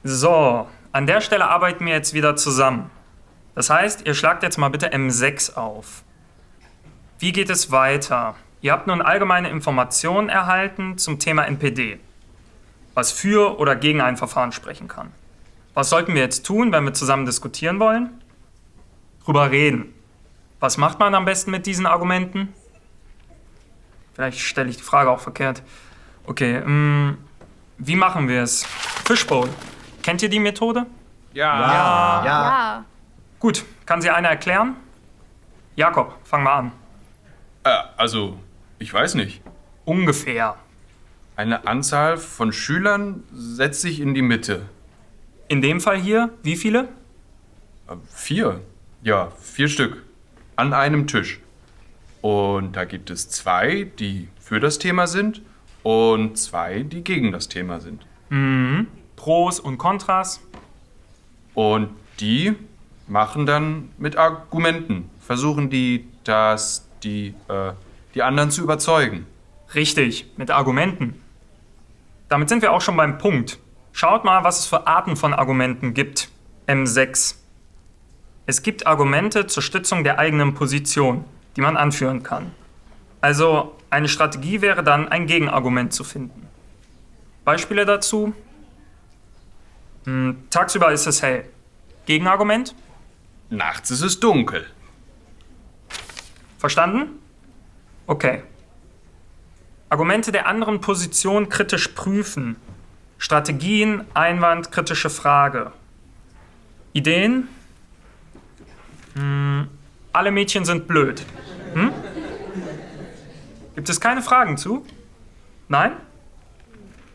So, an der Stelle arbeiten wir jetzt wieder zusammen. Das heißt, ihr schlagt jetzt mal bitte M6 auf. Wie geht es weiter? Ihr habt nun allgemeine Informationen erhalten zum Thema NPD, was für oder gegen ein Verfahren sprechen kann. Was sollten wir jetzt tun, wenn wir zusammen diskutieren wollen? Drüber reden. Was macht man am besten mit diesen Argumenten? Vielleicht stelle ich die Frage auch verkehrt. Okay, wie machen wir es? Fishbowl. Kennt ihr die Methode? Ja. Gut, kann sie einer erklären? Jakob, fang mal an. Also, ich weiß nicht. Ungefähr. Eine Anzahl von Schülern setzt sich in die Mitte. In dem Fall hier, wie viele? 4. Ja, 4 Stück. An einem Tisch. Und da gibt es 2, die für das Thema sind und 2, die gegen das Thema sind. Pros und Kontras. Und die machen dann mit Argumenten, versuchen die anderen zu überzeugen. Richtig, mit Argumenten. Damit sind wir auch schon beim Punkt. Schaut mal, was es für Arten von Argumenten gibt. M6. Es gibt Argumente zur Stützung der eigenen Position, die man anführen kann. Also eine Strategie wäre dann, ein Gegenargument zu finden. Beispiele dazu? Tagsüber ist es hell. Gegenargument? Nachts ist es dunkel. Verstanden? Okay. Argumente der anderen Position kritisch prüfen. Strategien, Einwand, kritische Frage. Ideen? Alle Mädchen sind blöd. Gibt es keine Fragen zu? Nein?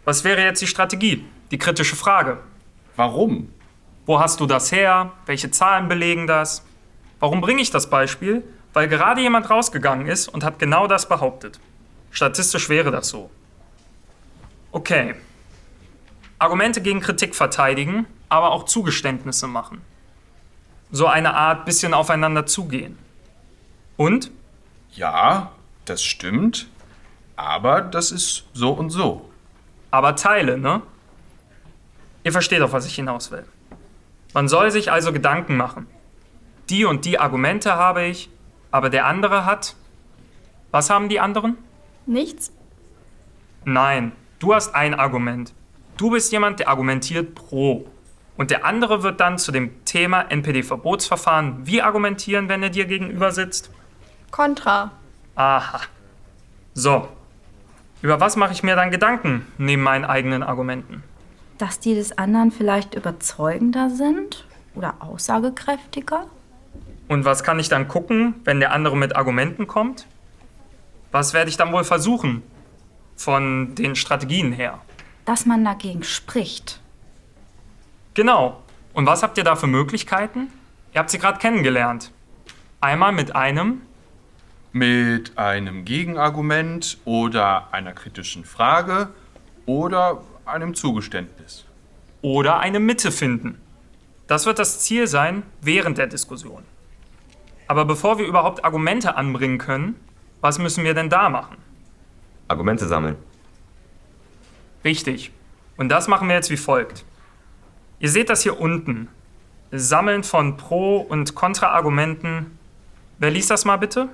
Was wäre jetzt die Strategie? Die kritische Frage. Warum? Wo hast du das her? Welche Zahlen belegen das? Warum bringe ich das Beispiel? Weil gerade jemand rausgegangen ist und hat genau das behauptet. Statistisch wäre das so. Okay. Argumente gegen Kritik verteidigen, aber auch Zugeständnisse machen. So eine Art bisschen aufeinander zugehen. Und? Ja, das stimmt. Aber das ist so und so. Aber Teile, ne? Ihr versteht, auf was ich hinaus will. Man soll sich also Gedanken machen. Die und die Argumente habe ich, aber der andere hat... Was haben die anderen? Nichts? Nein, du hast ein Argument. Du bist jemand, der argumentiert pro. Und der andere wird dann zu dem Thema NPD-Verbotsverfahren wie argumentieren, wenn er dir gegenüber sitzt? Kontra. Aha. So. Über was mache ich mir dann Gedanken neben meinen eigenen Argumenten? Dass die des anderen vielleicht überzeugender sind oder aussagekräftiger? Und was kann ich dann gucken, wenn der andere mit Argumenten kommt? Was werde ich dann wohl versuchen? Von den Strategien her. Dass man dagegen spricht. Genau. Und was habt ihr da für Möglichkeiten? Ihr habt sie gerade kennengelernt. Einmal mit einem Gegenargument oder einer kritischen Frage oder einem Zugeständnis. oder eine Mitte finden. Das wird das Ziel sein während der Diskussion. Aber bevor wir überhaupt Argumente anbringen können, was müssen wir denn da machen? Argumente sammeln. Richtig. Und das machen wir jetzt wie folgt. Ihr seht das hier unten. Sammeln von Pro- und Kontra-Argumenten. Wer liest das mal bitte?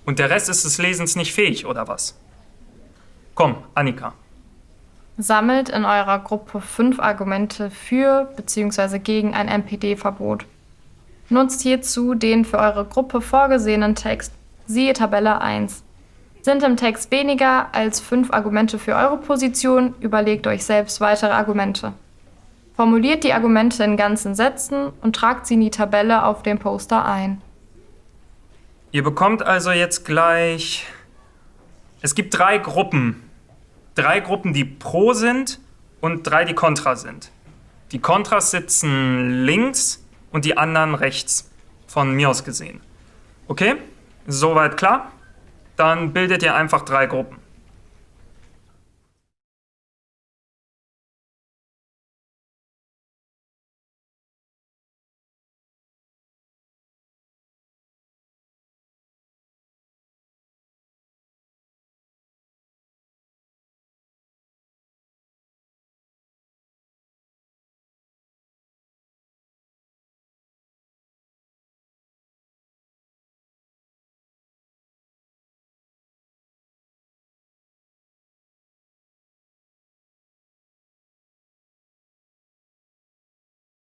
Und der Rest ist des Lesens nicht fähig, oder was? Komm, Annika. Sammelt in eurer Gruppe 5 Argumente für bzw. gegen ein NPD-Verbot. Nutzt hierzu den für eure Gruppe vorgesehenen Text, siehe Tabelle 1. Sind im Text weniger als 5 Argumente für eure Position, überlegt euch selbst weitere Argumente. Formuliert die Argumente in ganzen Sätzen und tragt sie in die Tabelle auf dem Poster ein. Ihr bekommt also jetzt gleich... Es gibt 3 Gruppen. 3 Gruppen, die pro sind und 3, die kontra sind. Die Kontras sitzen links und die anderen rechts, von mir aus gesehen. Okay? Soweit klar? Dann bildet ihr einfach 3 Gruppen.